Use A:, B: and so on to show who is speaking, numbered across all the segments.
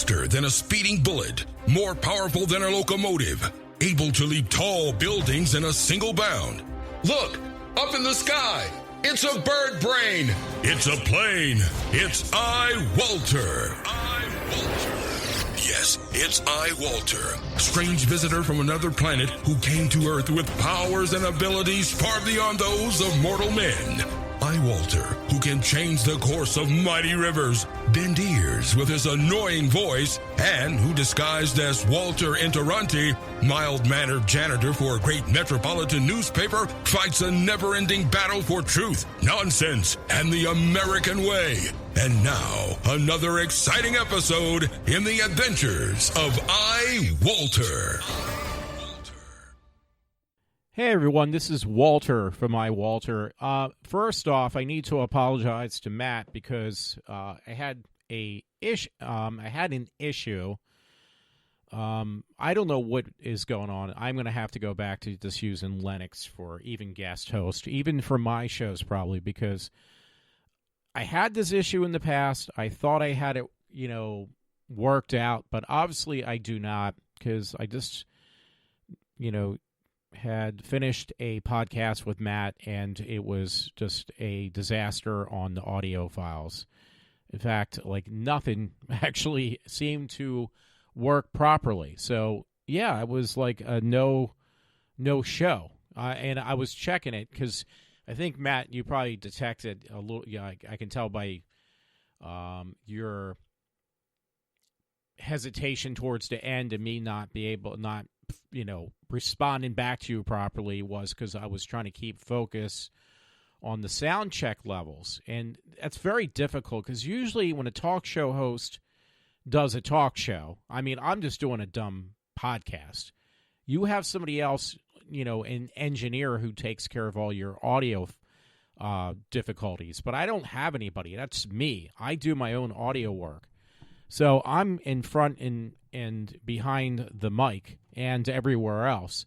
A: faster than a speeding bullet, more powerful than a locomotive, able to leap tall buildings in a single bound. Look, up in the sky. It's a bird brain. It's a plane. It's iWalter. Yes, it's iWalter, strange visitor from another planet who came to Earth with powers and abilities far beyond those of mortal men. iWalter, who can change the course of mighty rivers, bend ears with his annoying voice, and who disguised as Walter Interranti, mild-mannered janitor for a great metropolitan newspaper, fights a never-ending battle for truth, nonsense, and the American way. And now, another exciting episode in the adventures of iWalter.
B: Hey everyone, this is Walter from iWalter. First off, I need to apologize to Matt because I had an issue. I don't know what is going on. I'm going to have to go back to just using Linux for even guest host, even for my shows probably, because I had this issue in the past. I thought I had it, worked out, but obviously I do not, because I just, had finished a podcast with Matt, and it was just a disaster on the audio files. In fact, nothing actually seemed to work properly. So, yeah, it was like a no show. And I was checking it because I think, Matt, you probably detected a little. Yeah, I can tell by your hesitation towards the end and me not responding back to you properly was because I was trying to keep focus on the sound check levels. And that's very difficult because usually when a talk show host does a talk show, I'm just doing a dumb podcast. You have somebody else, an engineer who takes care of all your audio difficulties. But I don't have anybody. That's me. I do my own audio work. So I'm in front and behind the mic and everywhere else.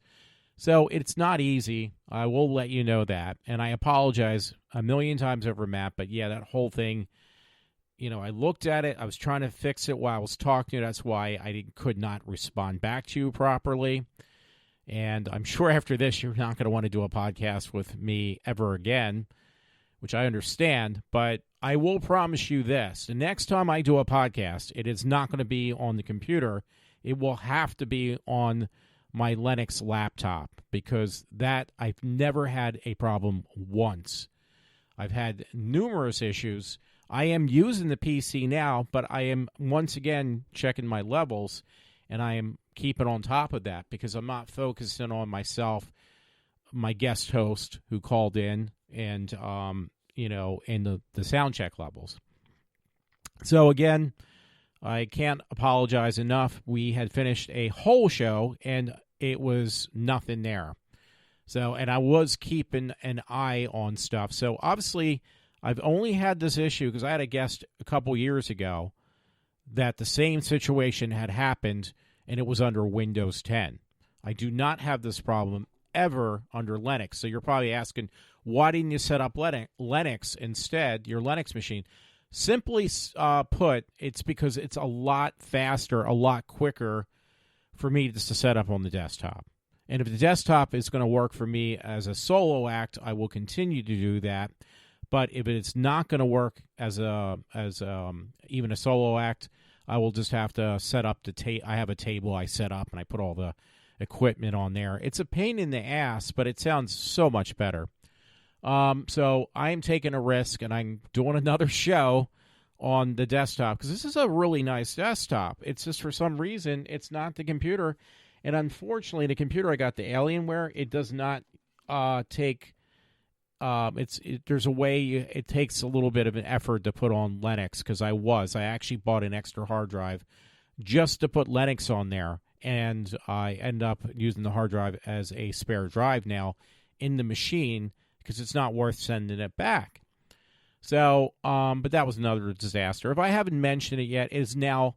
B: So it's not easy. I will let you know that. And I apologize a million times over, Matt. But, yeah, that whole thing, I looked at it. I was trying to fix it while I was talking to you. That's why I could not respond back to you properly. And I'm sure after this you're not going to want to do a podcast with me ever again, which I understand. But I will promise you this. The next time I do a podcast, it is not going to be on the computer. It will have to be on my Linux laptop, because that I've never had a problem once. I've had numerous issues. I am using the PC now, but I am once again checking my levels, and I am keeping on top of that because I'm not focusing on myself, my guest host who called in, and and the sound check levels. So again, I can't apologize enough. We had finished a whole show, and it was nothing there. So, and I was keeping an eye on stuff. So obviously, I've only had this issue because I had a guest a couple years ago that the same situation had happened, and it was under Windows 10. I do not have this problem ever under Linux. So you're probably asking, why didn't you set up Linux instead, your Linux machine? Simply put, it's because it's a lot faster, a lot quicker for me just to set up on the desktop. And if the desktop is going to work for me as a solo act, I will continue to do that. But if it's not going to work as even a solo act, I will just have to set up I have a table I set up, and I put all the equipment on there. It's a pain in the ass, but it sounds so much better. So I'm taking a risk, and I'm doing another show on the desktop because this is a really nice desktop. It's just for some reason it's not the computer, and unfortunately the computer I got, the Alienware, it does not take. There's a way it takes a little bit of an effort to put on Linux because I actually bought an extra hard drive just to put Linux on there, and I end up using the hard drive as a spare drive now in the machine because it's not worth sending it back. So, but that was another disaster. If I haven't mentioned it yet, it is now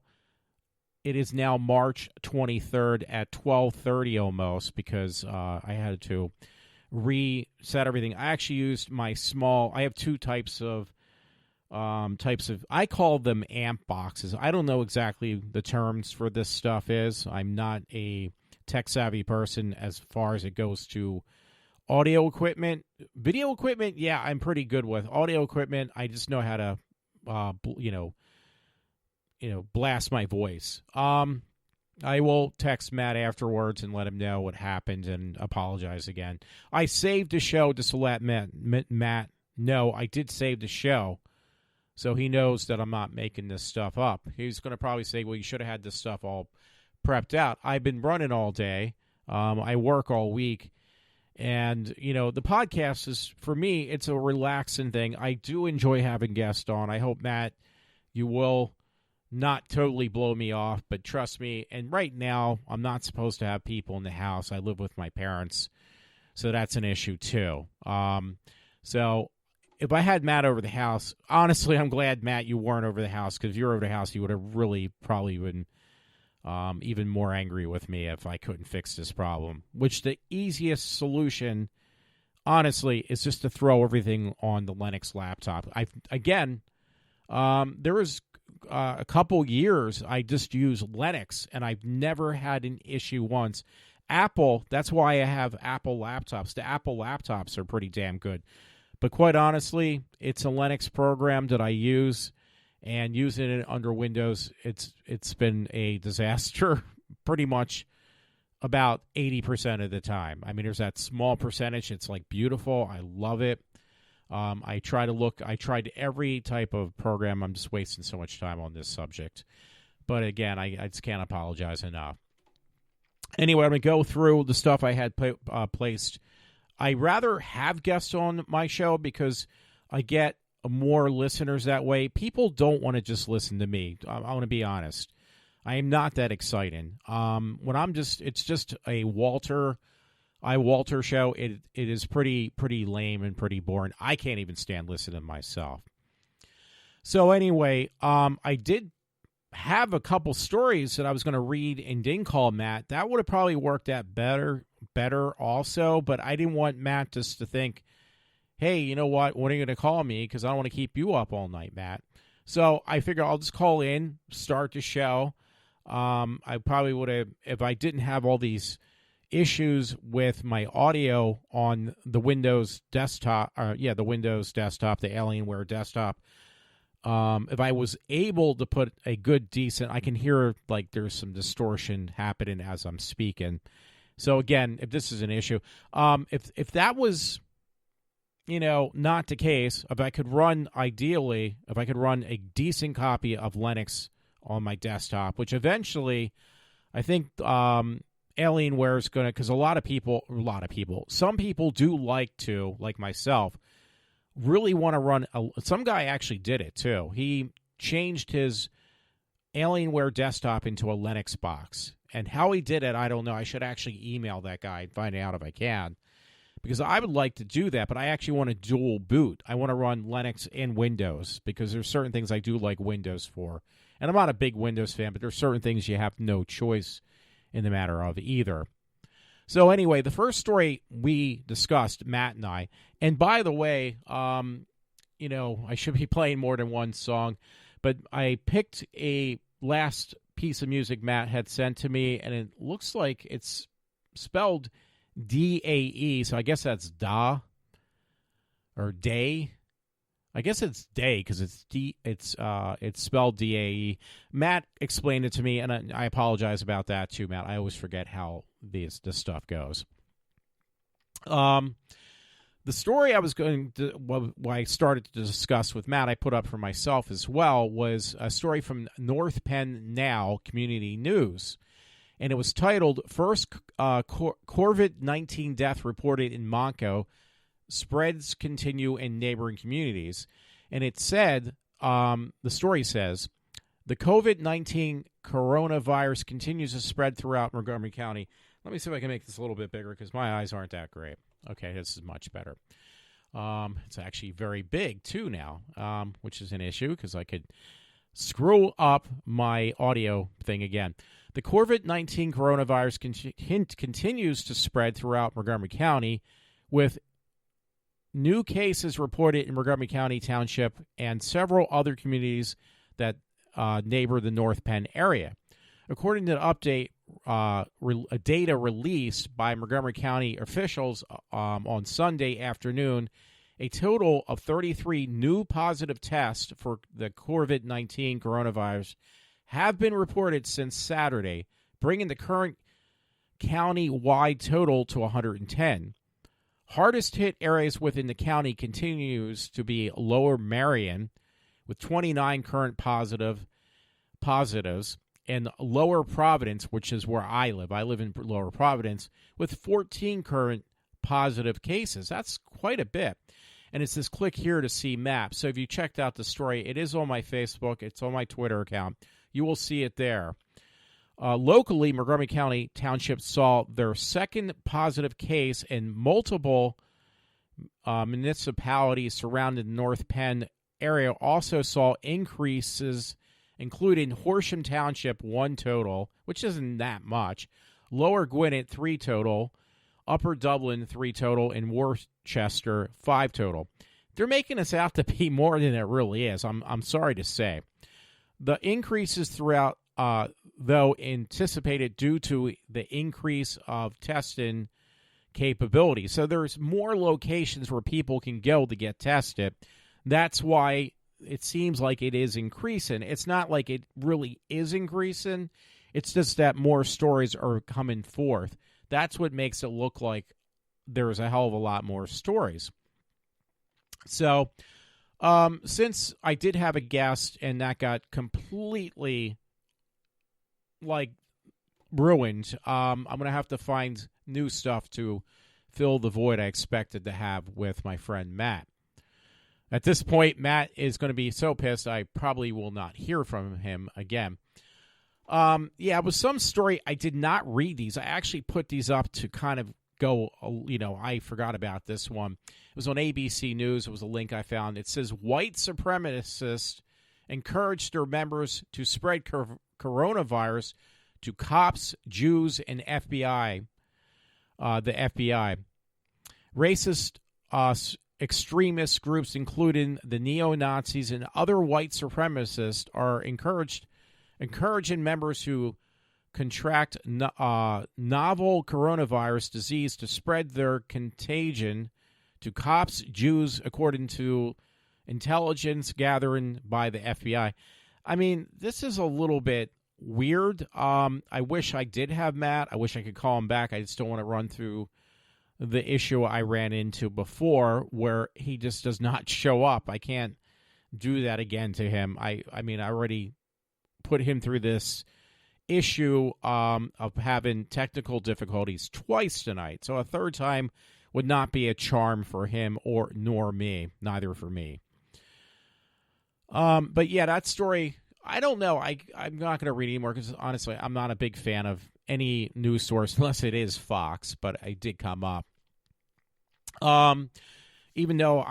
B: March 23rd at 12:30 almost because I had to reset everything. I actually used my I have two types of types of, I call them amp boxes. I don't know exactly the terms for this stuff is. I'm not a tech-savvy person as far as it goes to audio equipment. Video equipment, yeah, I'm pretty good with. Audio equipment, I just know how to, blast my voice. I will text Matt afterwards and let him know what happened and apologize again. I saved the show just to let Matt know I did save the show, so he knows that I'm not making this stuff up. He's going to probably say, well, you should have had this stuff all prepped out. I've been running all day. I work all week. And, the podcast is, for me, it's a relaxing thing. I do enjoy having guests on. I hope, Matt, you will not totally blow me off, but trust me, and right now, I'm not supposed to have people in the house. I live with my parents, so that's an issue, too. So if I had Matt over the house, honestly, I'm glad, Matt, you weren't over the house, because if you were over the house, you would have really probably been even more angry with me if I couldn't fix this problem, which the easiest solution, honestly, is just to throw everything on the Linux laptop. There was a couple years I just used Linux, and I've never had an issue once. Apple, that's why I have Apple laptops. The Apple laptops are pretty damn good. But quite honestly, it's a Linux program that I use, and using it under Windows, it's been a disaster pretty much about 80% of the time. I mean, there's that small percentage. It's like beautiful. I love it. I tried every type of program. I'm just wasting so much time on this subject. But again, I just can't apologize enough. Anyway, I'm going to go through the stuff I had placed. I rather have guests on my show because I get more listeners that way. People don't want to just listen to me. I want to be honest. I am not that exciting. It's just a iWalter show. It is pretty lame and pretty boring. I can't even stand listening to myself. So anyway, I did have a couple stories that I was going to read and didn't call Matt. That would have probably worked out better also, but I didn't want Matt just to think, hey, you know what? When are you going to call me? Because I don't want to keep you up all night, Matt. So I figured I'll just call in, start the show. I probably would have, if I didn't have all these issues with my audio on the Windows desktop, the Alienware desktop. If I was able to put a good, decent, I can hear like there's some distortion happening as I'm speaking. So again, if this is an issue, if that was, not the case, if I could run a decent copy of Linux on my desktop, which eventually I think Alienware is going to, because some people do like to, like myself, really want to run, some guy actually did it too. He changed his Alienware desktop into a Linux box. And how he did it, I don't know. I should actually email that guy and find out if I can. Because I would like to do that, but I actually want to dual boot. I want to run Linux and Windows because there's certain things I do like Windows for. And I'm not a big Windows fan, but there's certain things you have no choice in the matter of either. So anyway, the first story we discussed, Matt and I, and by the way, I should be playing more than one song, but I picked a last piece of music Matt had sent to me, and it looks like it's spelled D-A-E, so I guess that's da or day. I guess it's day because it's spelled D-A-E. Matt explained it to me, and I apologize about that too, Matt. I always forget how this stuff goes. The story I started to discuss with Matt, I put up for myself as well, was a story from North Penn Now Community News. And it was titled, First COVID-19 Death Reported in Monco, Spreads Continue in Neighboring Communities. And it said, the story says, the COVID-19 coronavirus continues to spread throughout Montgomery County. Let me see if I can make this a little bit bigger because my eyes aren't that great. Okay, this is much better. It's actually very big, too, now, which is an issue because I could screw up my audio thing again. The COVID-19 coronavirus continues to spread throughout Montgomery County with new cases reported in Montgomery County Township and several other communities that neighbor the North Penn area. According to the update, data released by Montgomery County officials on Sunday afternoon, a total of 33 new positive tests for the COVID-19 coronavirus have been reported since Saturday, bringing the current county-wide total to 110. Hardest hit areas within the county continues to be Lower Marion, with 29 current positives, and Lower Providence, which is where I live. I live in Lower Providence, with 14 current positive cases. That's quite a bit. And it says click here to see map. So if you checked out the story, it is on my Facebook. It's on my Twitter account. You will see it there. Locally, Montgomery County Township saw their second positive case, and multiple municipalities surrounding the North Penn area also saw increases, including Horsham Township, 1 total, which isn't that much, Lower Gwinnett, 3 total, Upper Dublin, 3 total, and Worcester, 5 total. They're making us out to be more than it really is. I'm sorry to say. The increases throughout, though, anticipated due to the increase of testing capability. So there's more locations where people can go to get tested. That's why it seems like it is increasing. It's not like it really is increasing. It's just that more stories are coming forth. That's what makes it look like there's a hell of a lot more stories. So, since I did have a guest and that got completely, ruined, I'm going to have to find new stuff to fill the void I expected to have with my friend Matt. At this point, Matt is going to be so pissed I probably will not hear from him again. It was some story. I did not read these. I actually put these up to kind of go, I forgot about this one. It was on ABC News. It was a link I found. It says, white supremacists encouraged their members to spread coronavirus to cops, Jews, and FBI. The FBI. Racist extremist groups, including the neo-Nazis and other white supremacists, are encouraging members who contract novel coronavirus disease to spread their contagion to cops, Jews, according to intelligence gathering by the FBI. I mean, this is a little bit weird. I wish I did have Matt. I wish I could call him back. I just don't want to run through the issue I ran into before where he just does not show up. I can't do that again to him. I mean, I already put him through this issue of having technical difficulties twice tonight. So a third time would not be a charm for him nor me, neither for me. But yeah, that story, I don't know. I'm not going to read anymore because honestly, I'm not a big fan of any news source unless it is Fox, but I did come up. Even though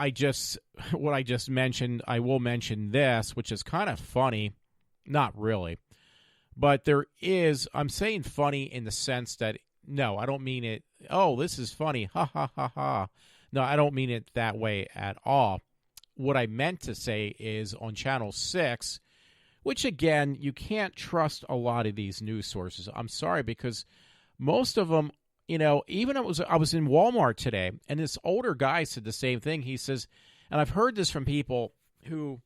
B: what I just mentioned, I will mention this, which is kind of funny. Not really. But I'm saying funny in the sense that, no, I don't mean it, oh, this is funny, ha, ha, ha, ha. No, I don't mean it that way at all. What I meant to say is on Channel 6, which, again, you can't trust a lot of these news sources. I'm sorry, because most of them, even I was in Walmart today, and this older guy said the same thing. He says, and I've heard this from people who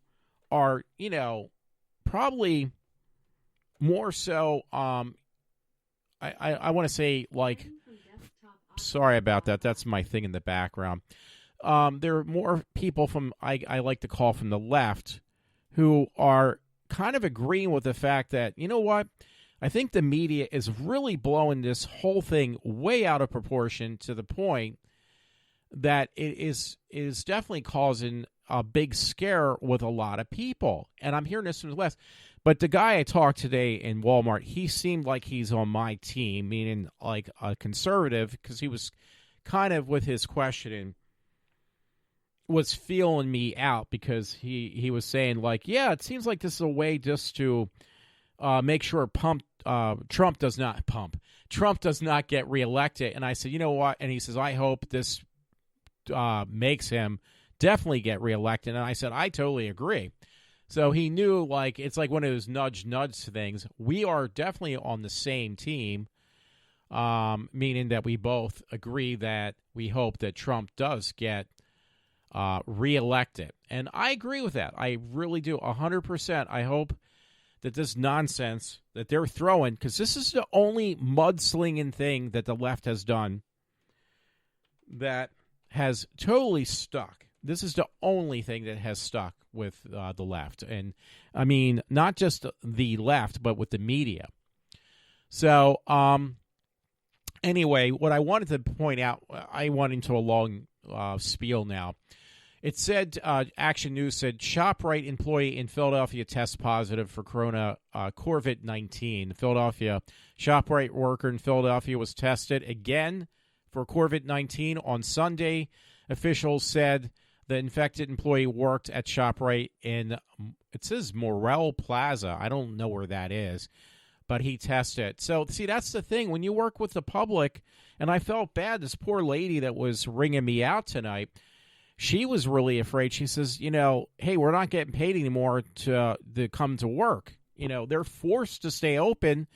B: are, probably more so, I want to say, sorry about that. That's my thing in the background. There are more people from, I like to call from the left, who are kind of agreeing with the fact that, you know what, I think the media is really blowing this whole thing way out of proportion to the point that it is definitely causing a big scare with a lot of people. And I'm hearing this from the left. But the guy I talked today in Walmart, he seemed like he's on my team, meaning like a conservative, because he was kind of, with his questioning, was feeling me out, because he was saying, like, yeah, it seems like this is a way just to make sure Trump does not get reelected. And I said, you know what? And he says, I hope this makes him definitely get reelected. And I said, I totally agree. So he knew, like, it's like one of those nudge things. We are definitely on the same team, meaning that we both agree that we hope that Trump does get reelected. And I agree with that. I really do, 100%. I hope that this nonsense that they're throwing, because this is the only mudslinging thing that the left has done that has totally stuck. This is the only thing that has stuck with the left. And, I mean, not just the left, but with the media. So, anyway, what I wanted to point out, I went into a long spiel now. It said, Action News said, ShopRite employee in Philadelphia tests positive for COVID-19. The Philadelphia ShopRite worker in Philadelphia was tested again for COVID-19 on Sunday. Officials said the infected employee worked at ShopRite in, it says Morel Plaza. I don't know where that is, but he tested. So, see, that's the thing. When you work with the public, and I felt bad, this poor lady that was ringing me out tonight, she was really afraid. She says, hey, we're not getting paid anymore to come to work. They're forced to stay open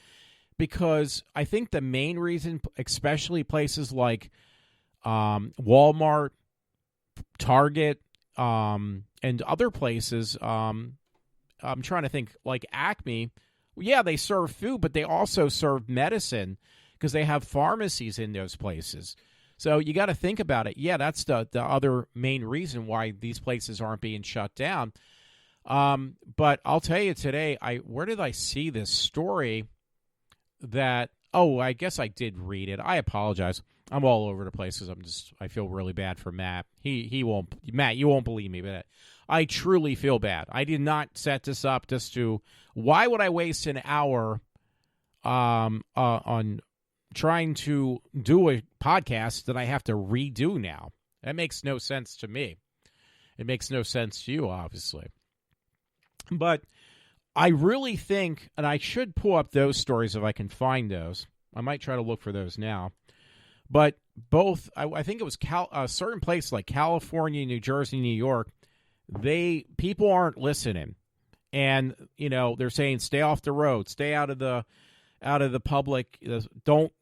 B: because I think the main reason, especially places like Walmart, Target, and other places, I'm trying to think, like Acme, yeah, they serve food, but they also serve medicine because they have pharmacies in those places. So you got to think about it. Yeah, that's the other main reason why these places aren't being shut down. But I'll tell you today, where did I see this story that, I guess I did read it. I apologize. I'm all over the place because I feel really bad for Matt. He won't, Matt, you won't believe me, but I truly feel bad. I did not set this up just to, why would I waste an hour on trying to do a podcast that I have to redo now? That makes no sense to me. It makes no sense to you, obviously. But I really think, and I should pull up those stories if I can find those. I might try to look for those now. But both, I think it was a certain place like California, New Jersey, New York, people aren't listening. And, they're saying stay off the road, stay out of the public, don't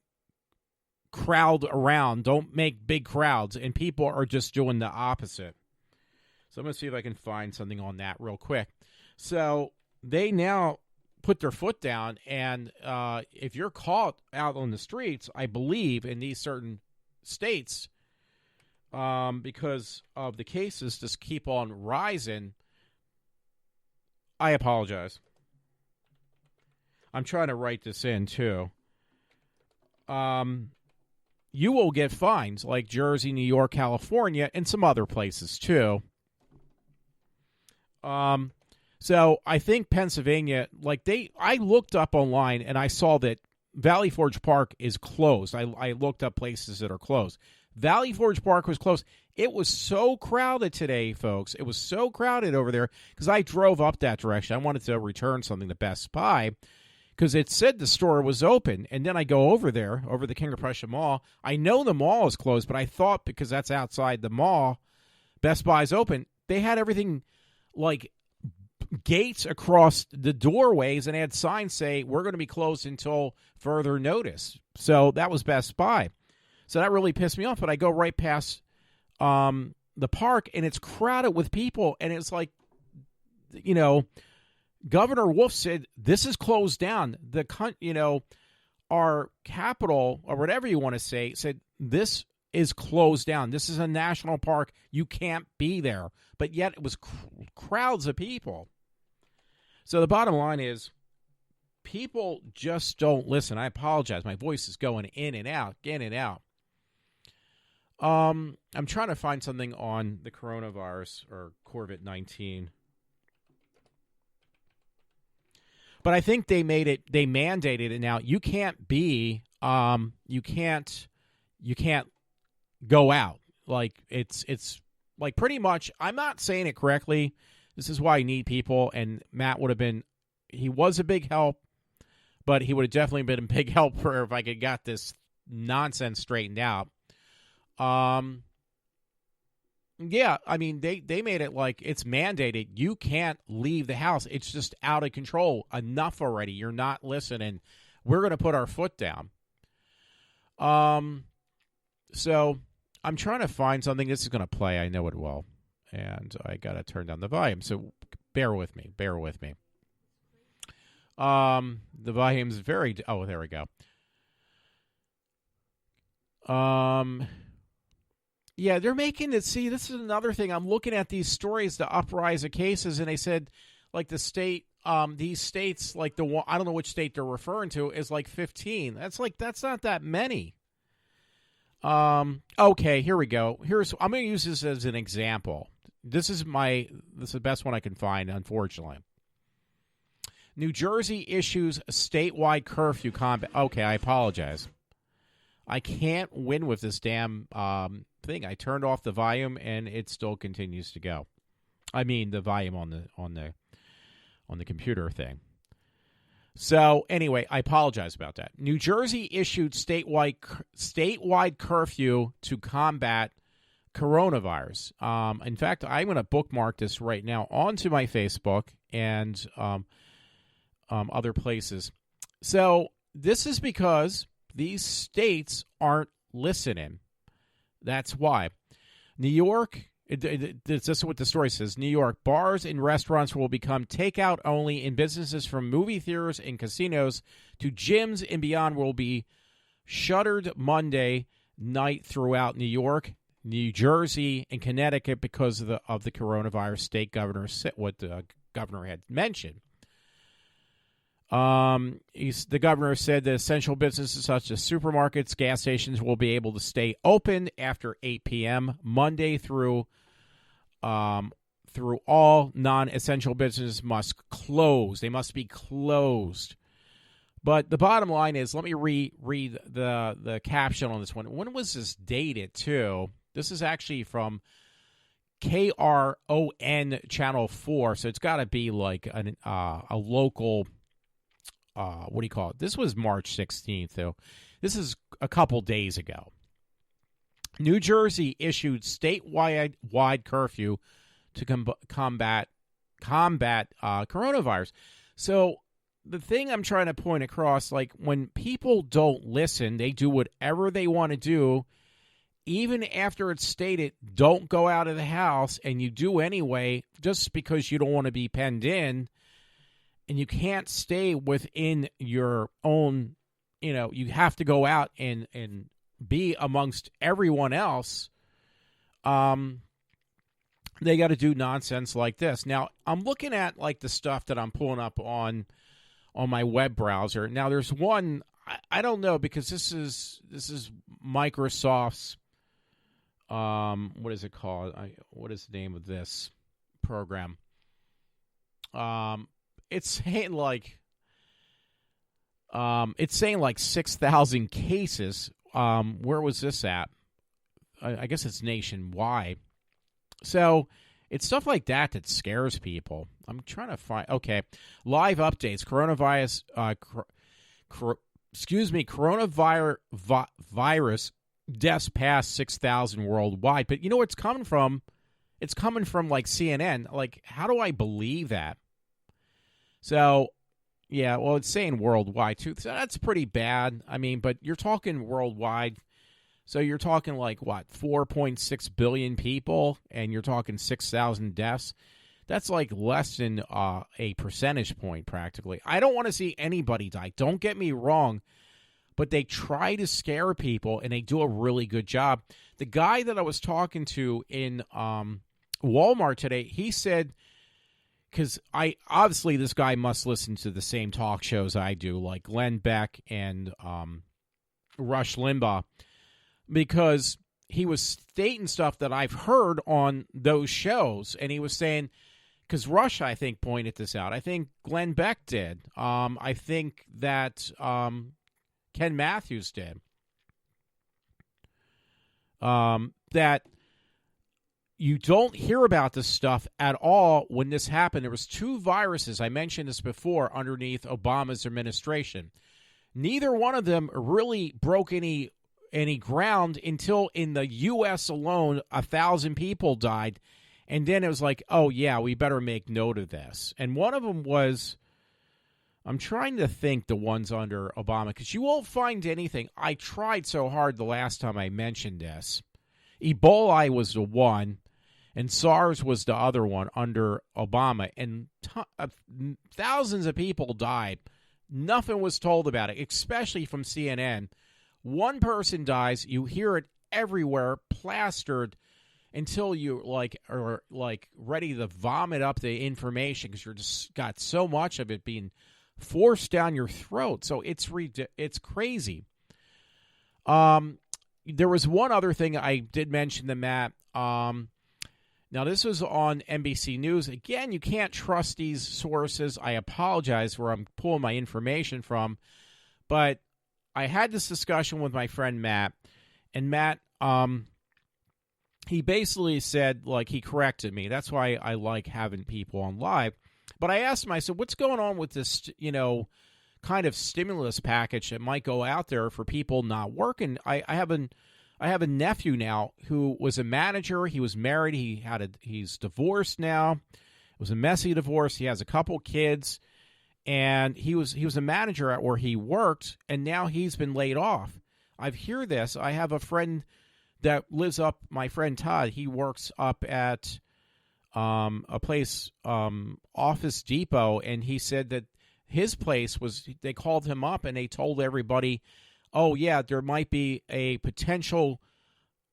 B: crowd around, don't make big crowds, and people are just doing the opposite. So I'm going to see if I can find something on that real quick. So they now put their foot down, and if you're caught out on the streets, I believe in these certain states, because of the cases just keep on rising. I apologize. I'm trying to write this in too. You will get fines like Jersey, New York, California, and some other places too. So I think Pennsylvania, I looked up online and I saw that Valley Forge Park is closed. I looked up places that are closed. Valley Forge Park was closed. It was so crowded today, folks. It was so crowded over there because I drove up that direction. I wanted to return something to Best Buy because it said the store was open. And then I go over there, over the King of Prussia Mall. I know the mall is closed, but I thought because that's outside the mall, Best Buy's open. They had everything like gates across the doorways and had signs say we're going to be closed until further notice. So that was Best Buy. So that really pissed me off. But I go right past the park and it's crowded with people. And it's like, Governor Wolf said this is closed down. Our capital or whatever you want to say said this is closed down. This is a national park. You can't be there. But yet it was crowds of people. So the bottom line is people just don't listen. I apologize. My voice is going in and out. I'm trying to find something on the coronavirus or COVID-19. But I think they mandated it now. You can't you can't go out. Like it's like pretty much, I'm not saying it correctly. This is why I need people, and Matt he was a big help, but he would have definitely been a big help for if I could got this nonsense straightened out. Yeah, I mean, they made it like it's mandated. You can't leave the house. It's just out of control. Enough already. You're not listening. We're going to put our foot down. So I'm trying to find something. This is going to play. I know it will. And I got to turn down the volume. So bear with me. Bear with me. The volume's very... Oh, there we go. Yeah, they're making it... See, this is another thing. I'm looking at these stories, the uprise of cases, and they said, like, the state... these states, like the one... I don't know which state they're referring to, is like 15. That's not that many. Okay, here we go. I'm going to use this as an example. This is the best one I can find, unfortunately. New Jersey issues a statewide curfew combat. Okay, I apologize. I can't win with this damn thing. I turned off the volume and it still continues to go. I mean, the volume on the computer thing. So anyway, I apologize about that. New Jersey issued statewide curfew to combat coronavirus. In fact, I'm going to bookmark this right now onto my Facebook and other places. So this is because these states aren't listening. That's why. New York, this is what the story says. New York, bars and restaurants will become takeout only, and businesses from movie theaters and casinos to gyms and beyond will be shuttered Monday night throughout New York, New Jersey, and Connecticut because of the coronavirus. State governor said what the governor had mentioned. The governor said that essential businesses such as supermarkets, gas stations will be able to stay open after 8 p.m. Monday through all non-essential businesses must close. They must be closed. But the bottom line is, let me read the caption on this one. When was this dated, too? This is actually from KRON Channel 4, so it's got to be like a local, what do you call it? This was March 16th, though. This is a couple days ago. New Jersey issued statewide curfew to combat coronavirus. So the thing I'm trying to point across, like when people don't listen, they do whatever they want to do. Even after it's stated, don't go out of the house, and you do anyway just because you don't want to be penned in, and you can't stay within your own, you have to go out and be amongst everyone else. They got to do nonsense like this. Now, I'm looking at like the stuff that I'm pulling up on my web browser. Now, there's one, I don't know, because this is Microsoft's, what is it called? What is the name of this program? It's saying like 6,000 cases. Where was this at? I guess it's nationwide. So it's stuff like that scares people. I'm trying to find. Okay, live updates. Coronavirus. Coronavirus deaths past 6,000 worldwide. But you know where it's coming from? It's coming from like CNN. Like, how do I believe that? So, yeah, well, it's saying worldwide too. So that's pretty bad. I mean, but you're talking worldwide. So you're talking like, what, 4.6 billion people, and you're talking 6,000 deaths. That's like less than a percentage point practically. I don't want to see anybody die. Don't get me wrong. But they try to scare people, and they do a really good job. The guy that I was talking to in Walmart today, he said, because obviously this guy must listen to the same talk shows I do, like Glenn Beck and Rush Limbaugh, because he was stating stuff that I've heard on those shows, and he was saying, because Rush, I think, pointed this out. I think Glenn Beck did. I think that Ken Matthews did. That you don't hear about this stuff at all when this happened. There was 2 viruses, I mentioned this before, underneath Obama's administration. Neither one of them really broke any and he ground until in the U.S. alone 1,000 people died. And then it was like, oh, yeah, we better make note of this. And one of them was, I'm trying to think the ones under Obama, because you won't find anything. I tried so hard the last time I mentioned this. Ebola was the one, and SARS was the other one under Obama. And thousands of people died. Nothing was told about it, especially from CNN. One person dies, you hear it everywhere, plastered, until you are ready to vomit up the information because you're just got so much of it being forced down your throat. So it's crazy. There was one other thing I did mention to Matt. Now this was on NBC News. Again, you can't trust these sources. I apologize where I'm pulling my information from, but I had this discussion with my friend Matt, and Matt, he basically said, he corrected me. That's why I like having people on live. But I asked him, I said, what's going on with this, kind of stimulus package that might go out there for people not working? I have a nephew now who was a manager. He was married. He's divorced now. It was a messy divorce. He has a couple kids, and he was a manager at where he worked, and now he's been laid off. I've heard this. I have a friend that lives up, my friend Todd. He works up at a place, Office Depot, and he said that his place was, they called him up and they told everybody, oh, yeah, there might be a potential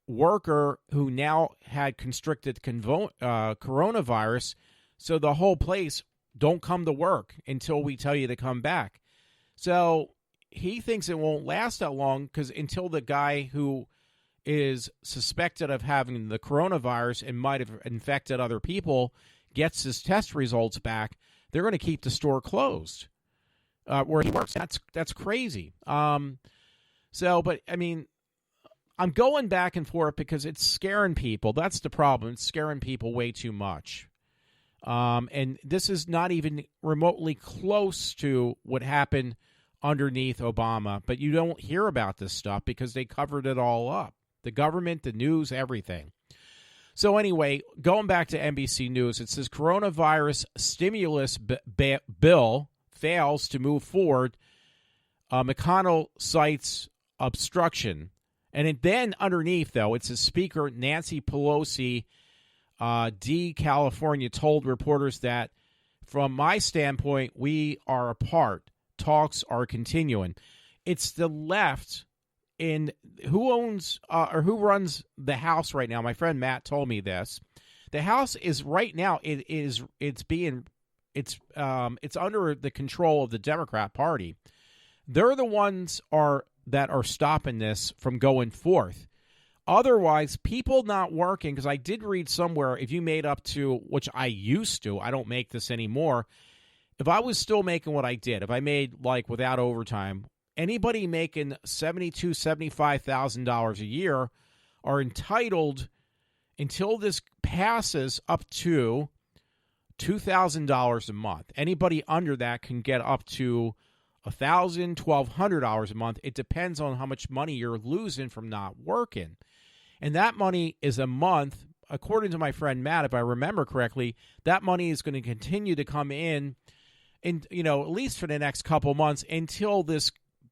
B: worker who now had constricted coronavirus, so the whole place, don't come to work until we tell you to come back. So he thinks it won't last that long because until the guy who is suspected of having the coronavirus and might have infected other people gets his test results back, they're going to keep the store closed where he works. That's crazy. But I mean, I'm going back and forth because it's scaring people. That's the problem. It's scaring people way too much. And this is not even remotely close to what happened underneath Obama, but you don't hear about this stuff because they covered it all up. The government, the news, everything. So anyway, going back to NBC News, it says coronavirus stimulus bill fails to move forward. McConnell cites obstruction. And then underneath, though, it says Speaker Nancy Pelosi, California, told reporters that, from my standpoint, we are apart. Talks are continuing. It's the left in who owns or who runs the House right now. My friend Matt told me this. The House is right now. It's under the control of the Democrat Party. They're the ones that are stopping this from going forth. Otherwise, people not working, because I did read somewhere, if you made up to, which I used to, I don't make this anymore. If I was still making what I did, if I made without overtime, anybody making $72,000, $75,000 a year are entitled, until this passes, up to $2,000 a month. Anybody under that can get up to $1,000, $1,200 a month. It depends on how much money you're losing from not working. And that money is a month, according to my friend Matt, if I remember correctly, that money is going to continue to come in, at least for the next couple months until this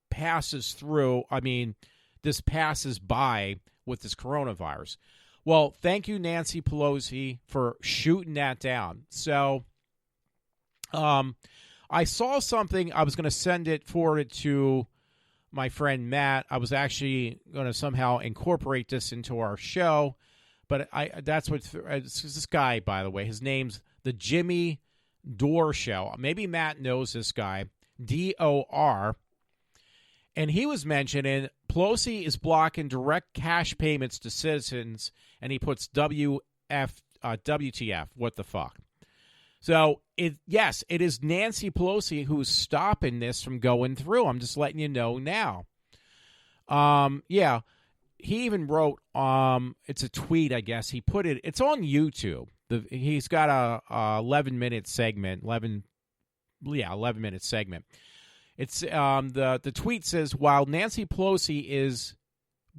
B: passes through. I mean, this passes by with this coronavirus. Well, thank you, Nancy Pelosi, for shooting that down. So, I saw something. I was going to forward it to my friend Matt. I was actually going to somehow incorporate this into our show, but it's this guy, by the way. His name's the Jimmy Dore Show. Maybe Matt knows this guy, D-O-R. And he was mentioning Pelosi is blocking direct cash payments to citizens, and he puts WTF, what the fuck. So, it is Nancy Pelosi who's stopping this from going through. I'm just letting you know now. He even wrote, it's a tweet, I guess. He put it, it's on YouTube. He's got a 11-minute segment, 11-minute segment. It's the tweet says, while Nancy Pelosi is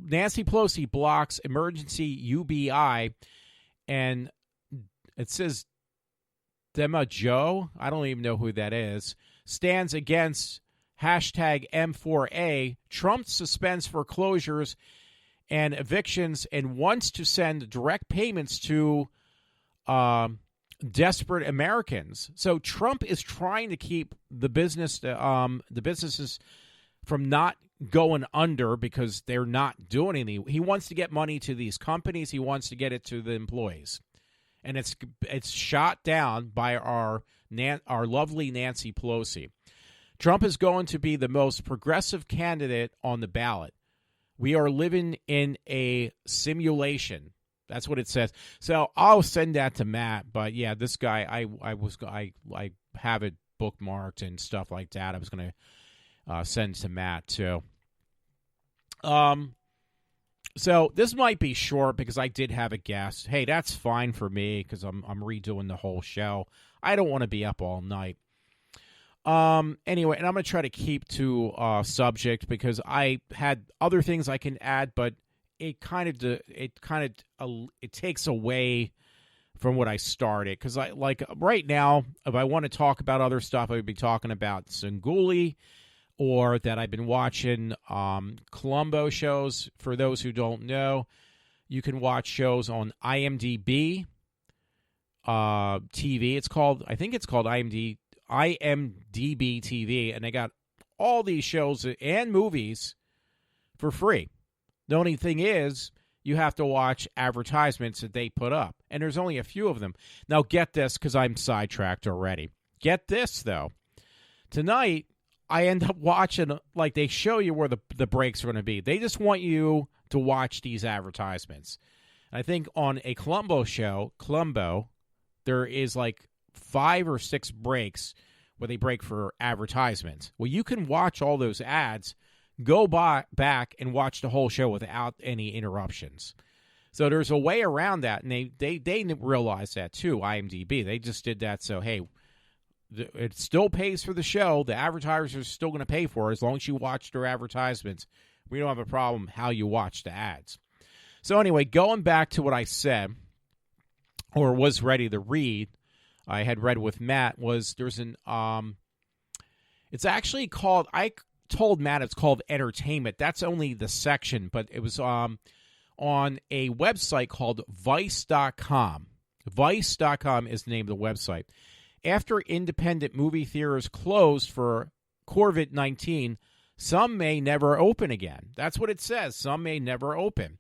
B: Nancy Pelosi blocks emergency UBI, and it says Dema Joe, I don't even know who that is, stands against hashtag M4A. Trump suspends foreclosures and evictions and wants to send direct payments to desperate Americans. So Trump is trying to keep the businesses from not going under because they're not doing anything. He wants to get money to these companies. He wants to get it to the employees. And it's shot down by our lovely Nancy Pelosi. Trump is going to be the most progressive candidate on the ballot. We are living in a simulation. That's what it says. So I'll send that to Matt. But yeah, this guy, I have it bookmarked and stuff like that. I was going to send to Matt too. So this might be short because I did have a guest. Hey, that's fine for me because I'm redoing the whole show. I don't want to be up all night. Anyway, and I'm going to try to keep to subject because I had other things I can add, but it takes away from what I started because I like right now. If I want to talk about other stuff, I would be talking about Singuli. Or that I've been watching Columbo shows. For those who don't know, you can watch shows on IMDb TV. I think it's called IMDb TV, and they got all these shows and movies for free. The only thing is, you have to watch advertisements that they put up, and there's only a few of them. Now, get this, because I'm sidetracked already. Get this, though. Tonight, I end up watching, like they show you where the breaks are going to be. They just want you to watch these advertisements. I think on a Columbo show, there is like 5 or 6 breaks where they break for advertisements. Well, you can watch all those ads, go back and watch the whole show without any interruptions. So there's a way around that, and they realize that too, IMDb. They just did that so, hey, it still pays for the show. The advertisers are still going to pay for it as long as you watch their advertisements. We don't have a problem how you watch the ads. So anyway, going back to what I said or was ready to read, I had read with Matt, there's an it's actually called, I told Matt it's called entertainment. That's only the section, but it was on a website called Vice.com. Vice.com is the name of the website. After independent movie theaters closed for COVID-19, some may never open again. That's what it says. Some may never open.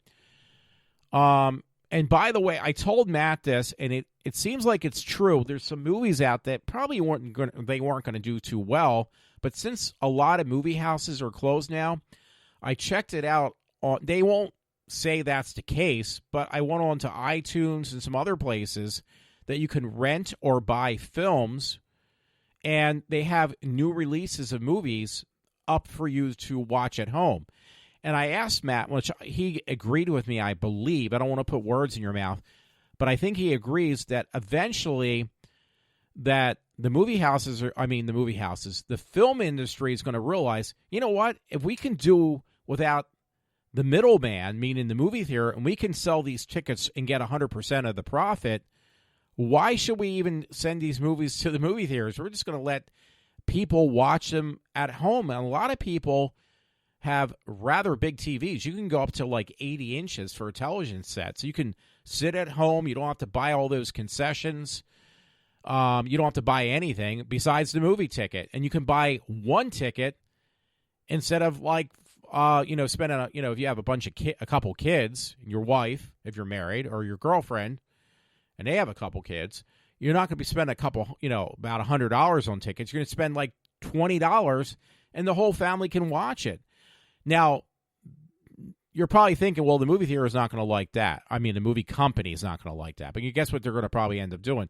B: And by the way, I told Matt this, and it seems like it's true. There's some movies out that probably weren't going to do too well, but since a lot of movie houses are closed now, I checked it out. They won't say that's the case, but I went on to iTunes and some other places that you can rent or buy films, and they have new releases of movies up for you to watch at home. And I asked Matt, which he agreed with me, I believe. I don't want to put words in your mouth, but I think he agrees that eventually that the film industry is going to realize, you know what, if we can do without the middleman, meaning the movie theater, and we can sell these tickets and get 100% of the profit, why should we even send these movies to the movie theaters? We're just going to let people watch them at home. And a lot of people have rather big TVs. You can go up to like 80 inches for a television set. So you can sit at home. You don't have to buy all those concessions. You don't have to buy anything besides the movie ticket. And you can buy one ticket instead of like, spending, if you have a couple kids, your wife, if you're married, or your girlfriend, and they have a couple kids, you're not going to be spending about $100 on tickets. You're going to spend like $20, and the whole family can watch it. Now, you're probably thinking, well, the movie theater is not going to like that. I mean, the movie company is not going to like that. But guess what they're going to probably end up doing?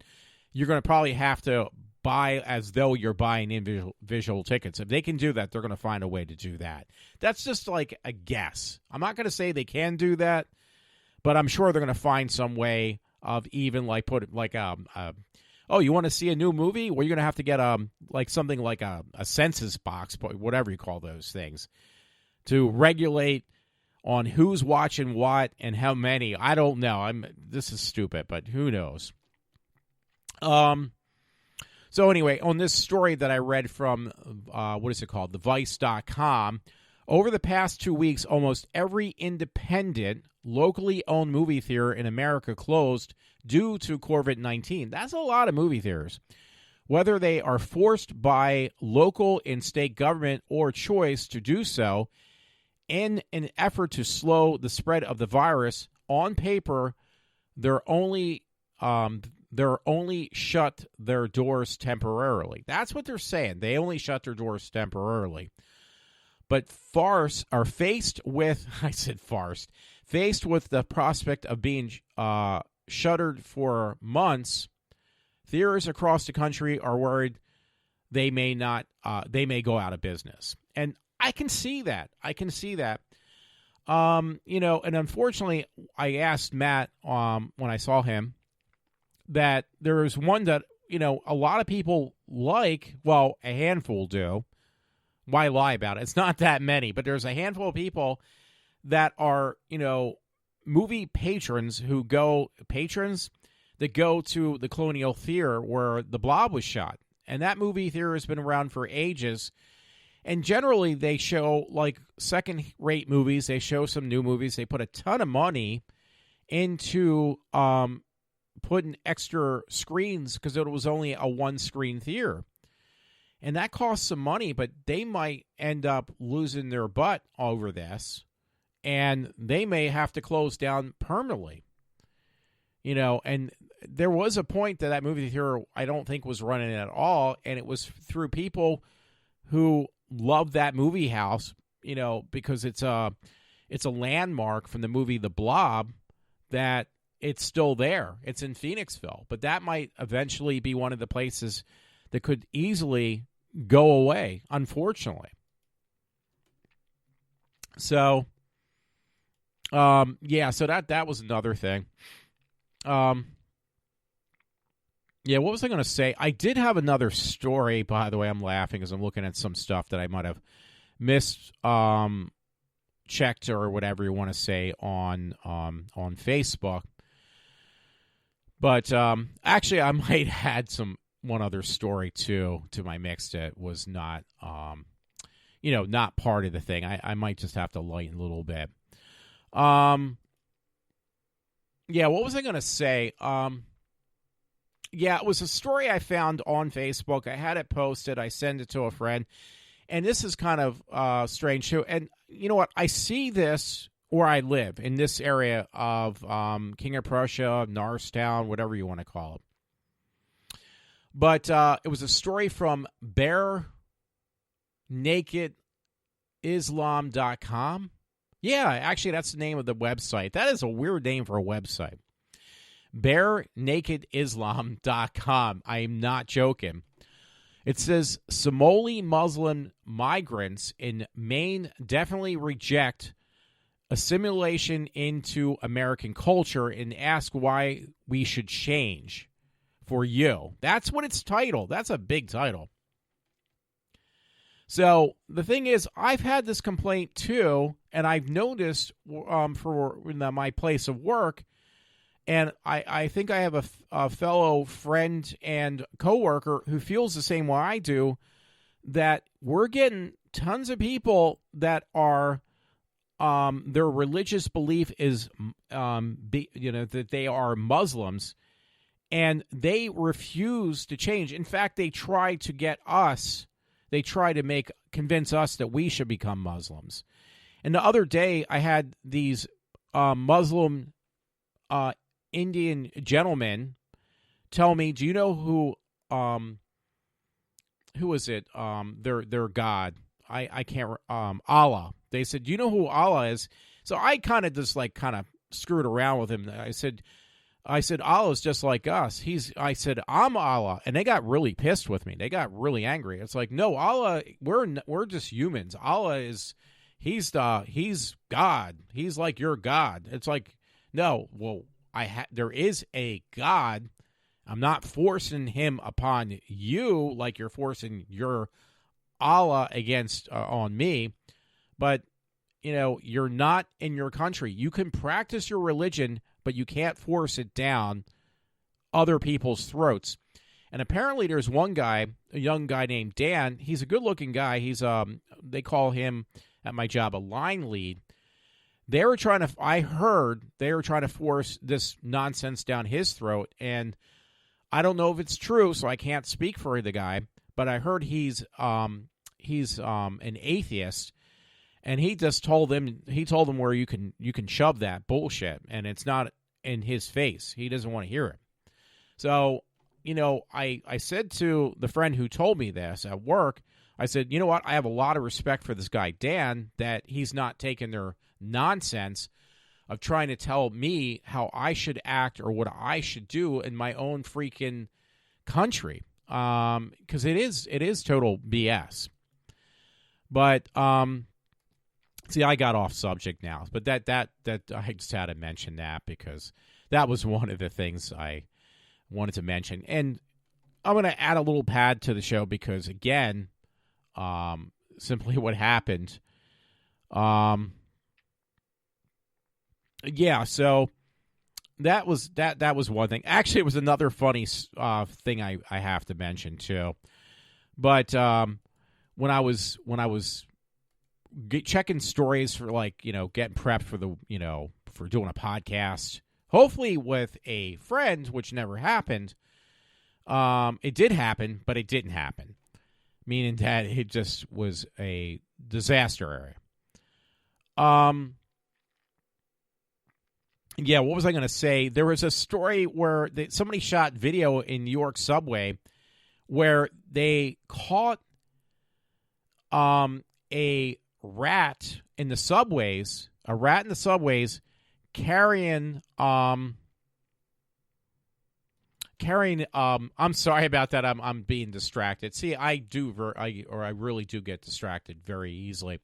B: You're going to probably have to buy as though you're buying individual tickets. If they can do that, they're going to find a way to do that. That's just like a guess. I'm not going to say they can do that, but I'm sure they're going to find some way of even like put it like you want to see a new movie? Well, you're gonna have to get something like a census box, whatever you call those things, to regulate on who's watching what and how many. I don't know. This is stupid, but who knows? So anyway, on this story that I read from, what is it called? TheVice.com, over the past 2 weeks, almost every independent, locally owned movie theater in America closed due to COVID-19. That's a lot of movie theaters. Whether they are forced by local and state government or choice to do so, in an effort to slow the spread of the virus, on paper, they're only shut their doors temporarily. That's what they're saying. They only shut their doors temporarily. But faced with the prospect of being shuttered for months, theaters across the country are worried they may go out of business. And I can see that. And unfortunately, I asked Matt when I saw him that there is one that, a lot of people like, well, a handful do. Why lie about it? It's not that many, but there's a handful of people that are, movie patrons that go to the Colonial Theater where The Blob was shot. And that movie theater has been around for ages. And generally, they show, second-rate movies. They show some new movies. They put a ton of money into putting extra screens because it was only a one-screen theater. And that costs some money, but they might end up losing their butt over this. And they may have to close down permanently. And there was a point that movie theater, I don't think, was running at all. And it was through people who love that movie house, because it's a landmark from the movie The Blob, that it's still there. It's in Phoenixville, but that might eventually be one of the places that could easily go away, unfortunately. So, so that was another thing. What was I going to say? I did have another story, by the way. I'm laughing as I'm looking at some stuff that I might have missed, checked, or whatever you want to say on Facebook. But actually, I might add one other story too to my mix that was not, not part of the thing. I might just have to lighten a little bit. What was I going to say? It was a story I found on Facebook. I had it posted. I sent it to a friend. And this is kind of strange, too. And you know what? I see this where I live, in this area of King of Prussia, Norristown, whatever you want to call it. But it was a story from BareNakedIslam.com. Yeah, actually, that's the name of the website. That is a weird name for a website. BareNakedIslam.com. I am not joking. It says, Somali Muslim migrants in Maine definitely reject assimilation into American culture and ask why we should change for you. That's what it's titled. That's a big title. So the thing is, I've had this complaint too, and I've noticed for my place of work, and I think I have a fellow friend and coworker who feels the same way I do, that we're getting tons of people that are their religious belief is that they are Muslims, and they refuse to change. In fact, they try to convince us that we should become Muslims. And the other day, I had these Muslim Indian gentlemen tell me, do you know who is it? Their God. I can't, Allah. They said, do you know who Allah is? So I kind of just screwed around with him. I said, Allah is just like us. I said, I'm Allah. And they got really pissed with me. They got really angry. It's like, no, Allah, we're just humans. Allah he's God. He's like your God. It's like, no, well, there is a God. I'm not forcing him upon you like you're forcing your Allah against on me. But you're not in your country. You can practice your religion, but you can't force it down other people's throats. And apparently there's one guy, a young guy named Dan. He's a good-looking guy. He's they call him at my job a line lead. I heard they were trying to force this nonsense down his throat, and I don't know if it's true, so I can't speak for the guy, but I heard he's an atheist, and he just told them where you can shove that bullshit, and it's not in his face. He doesn't want to hear it. So, I said to the friend who told me this at work, I said, you know what? I have a lot of respect for this guy, Dan, that he's not taking their nonsense of trying to tell me how I should act or what I should do in my own freaking country. Because it is total BS. But, see, I got off subject now. But that I just had to mention that because that was one of the things I wanted to mention. And I'm going to add a little pad to the show because, again, simply what happened. Yeah, so that was one thing. Actually, it was another funny thing I have to mention too. But when I was checking stories for getting prepped for for doing a podcast, hopefully with a friend, which never happened. It did happen, but it didn't happen. Meaning that it just was a disaster area. Yeah, what was I going to say? There was a story where somebody shot video in New York subway where they caught a rat in the subways, carrying I'm sorry about that. I'm being distracted. See, I really do get distracted very easily.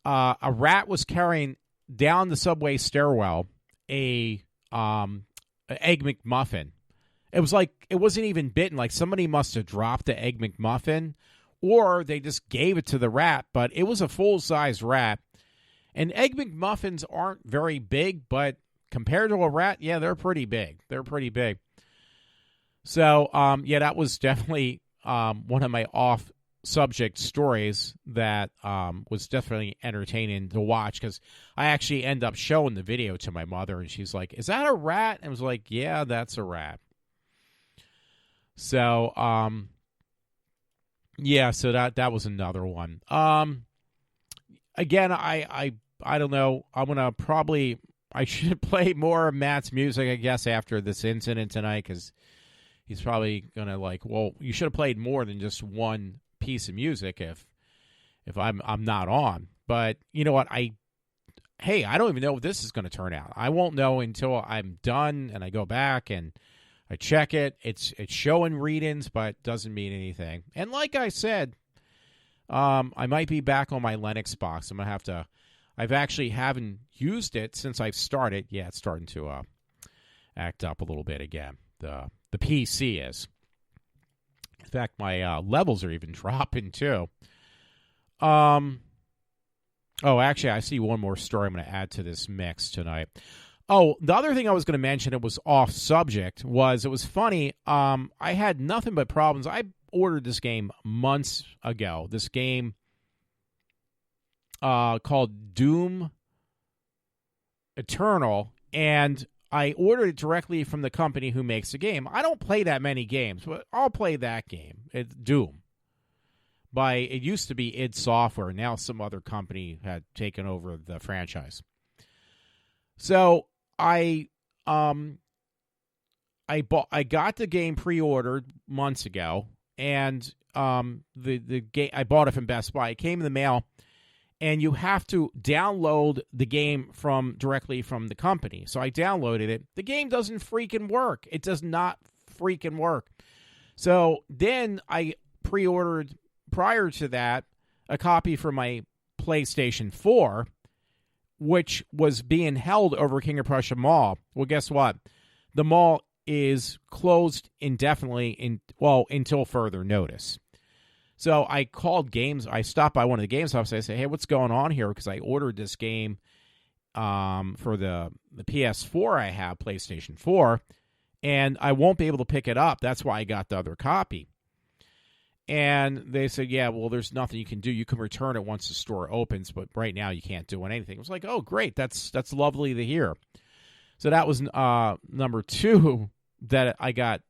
B: A rat was carrying down the subway stairwell a Egg McMuffin. It was like it wasn't even bitten. Like somebody must have dropped the Egg McMuffin, or they just gave it to the rat. But it was a full-size rat. And Egg McMuffins aren't very big, but compared to a rat, yeah, they're pretty big. So, yeah, that was definitely one of my off-subject stories that was definitely entertaining to watch because I actually end up showing the video to my mother, and she's like, "Is that a rat?" And I was like, "Yeah, that's a rat." So, yeah, so that was another one. Again, I don't know. I should play more of Matt's music, I guess, after this incident tonight because he's probably going to well, you should have played more than just one piece of music if I'm not on. But you know what? I don't even know what this is going to turn out. I won't know until I'm done and I go back and I check it. It's showing readings, but doesn't mean anything. And like I said, I might be back on my Linux box. I'm going to have to. I've actually haven't used it since I've started. Yeah, it's starting to act up a little bit again. The PC is. In fact, my levels are even dropping too. Oh, actually, I see one more story I'm going to add to this mix tonight. Oh, the other thing I was going to mention, it was off subject, it was funny. I had nothing but problems. I ordered this game months ago. This game called Doom Eternal, and I ordered it directly from the company who makes the game. I don't play that many games, but I'll play that game. It's Doom. It used to be id Software, and now some other company had taken over the franchise. So I got the game pre-ordered months ago, and the game I bought it from Best Buy. It came in the mail, and you have to download the game directly from the company. So I downloaded it. The game doesn't freaking work. It does not freaking work. So then I pre-ordered prior to that a copy for my PlayStation 4, which was being held over King of Prussia Mall. Well, guess what? The mall is closed indefinitely until further notice. So I called games. I stopped by one of the GameStops. I said, hey, what's going on here? Because I ordered this game for the PS4 I have, PlayStation 4, and I won't be able to pick it up. That's why I got the other copy. And they said, yeah, well, there's nothing you can do. You can return it once the store opens, but right now you can't do anything. I was like, oh, great. That's lovely to hear. So that was number 2 that I got,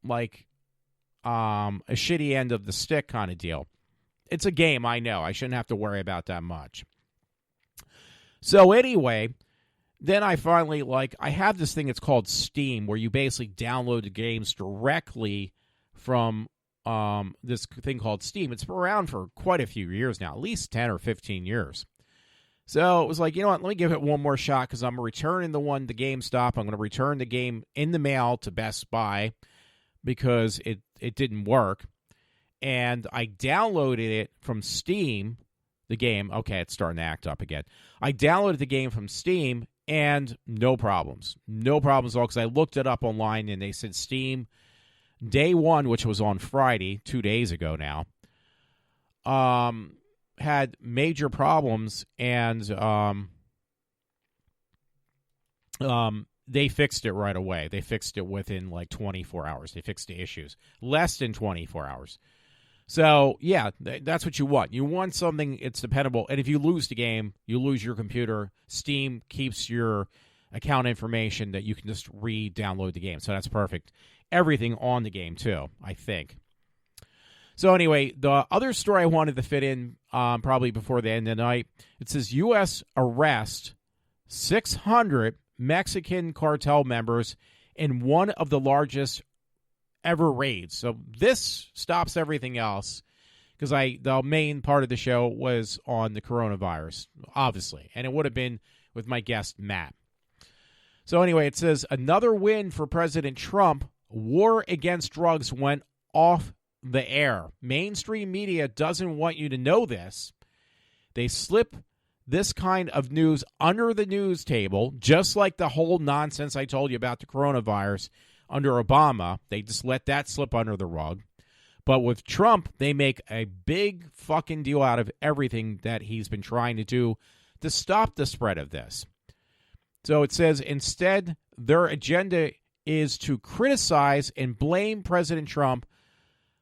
B: like, a shitty end of the stick kind of deal. It's a game, I know. I shouldn't have to worry about that much. So anyway, then I finally, I have this thing, it's called Steam, where you basically download the games directly from this thing called Steam. It's been around for quite a few years now, at least 10 or 15 years. So it was like, you know what, let me give it one more shot because I'm returning the one to GameStop. I'm going to return the game in the mail to Best Buy because it didn't work. And I downloaded it from Steam, the game. Okay, it's starting to act up again. I downloaded the game from Steam and no problems. No problems at all because I looked it up online and they said Steam Day 1, which was on Friday, 2 days ago now, had major problems, and they fixed it right away. They fixed it within 24 hours. They fixed the issues. Less than 24 hours. So, yeah, that's what you want. You want something, it's dependable. And if you lose the game, you lose your computer. Steam keeps your account information that you can just re-download the game. So that's perfect. Everything on the game, too, I think. So anyway, the other story I wanted to fit in probably before the end of the night, it says U.S. arrest 600 Mexican cartel members in one of the largest ever raids. So this stops everything else because the main part of the show was on the coronavirus, obviously, and it would have been with my guest, Matt. So anyway, it says, another win for President Trump. War against drugs went off the air. Mainstream media doesn't want you to know this. They slip this kind of news under the news table, just like the whole nonsense I told you about the coronavirus under Obama. They just let that slip under the rug. But with Trump, they make a big fucking deal out of everything that he's been trying to do to stop the spread of this. So it says, instead, their agenda is to criticize and blame President Trump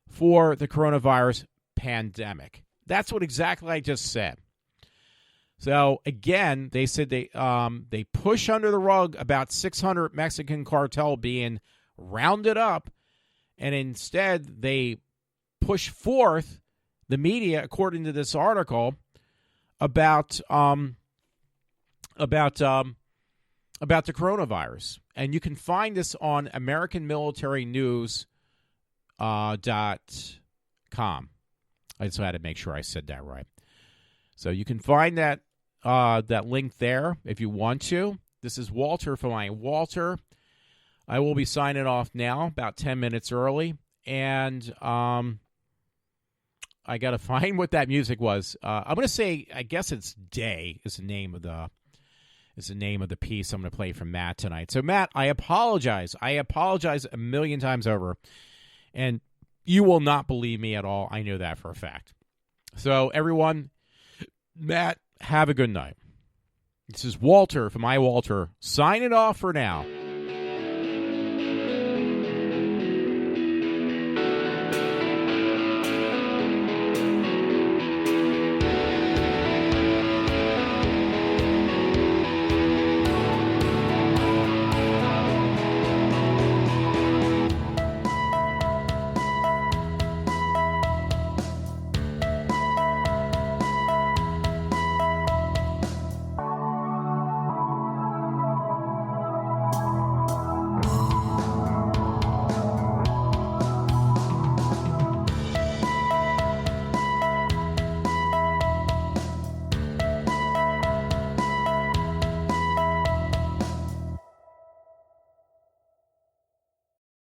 B: for the coronavirus pandemic. That's what exactly I just said. So, again, they said they push under the rug about 600 Mexican cartel being rounded up, and instead they push forth the media, according to this article, about the coronavirus. And you can find this on AmericanMilitaryNews.com. I just had to make sure I said that right. So you can find that link there if you want to. This is Walter from iWalter. I will be signing off now, about 10 minutes early. And I got to find what that music was. I'm going to say, I guess it's Day is the name of the piece I'm going to play from Matt tonight. So, Matt, I apologize. I apologize a million times over. And you will not believe me at all. I know that for a fact. So, everyone, Matt, have a good night. This is Walter from iWalter, signing off for now.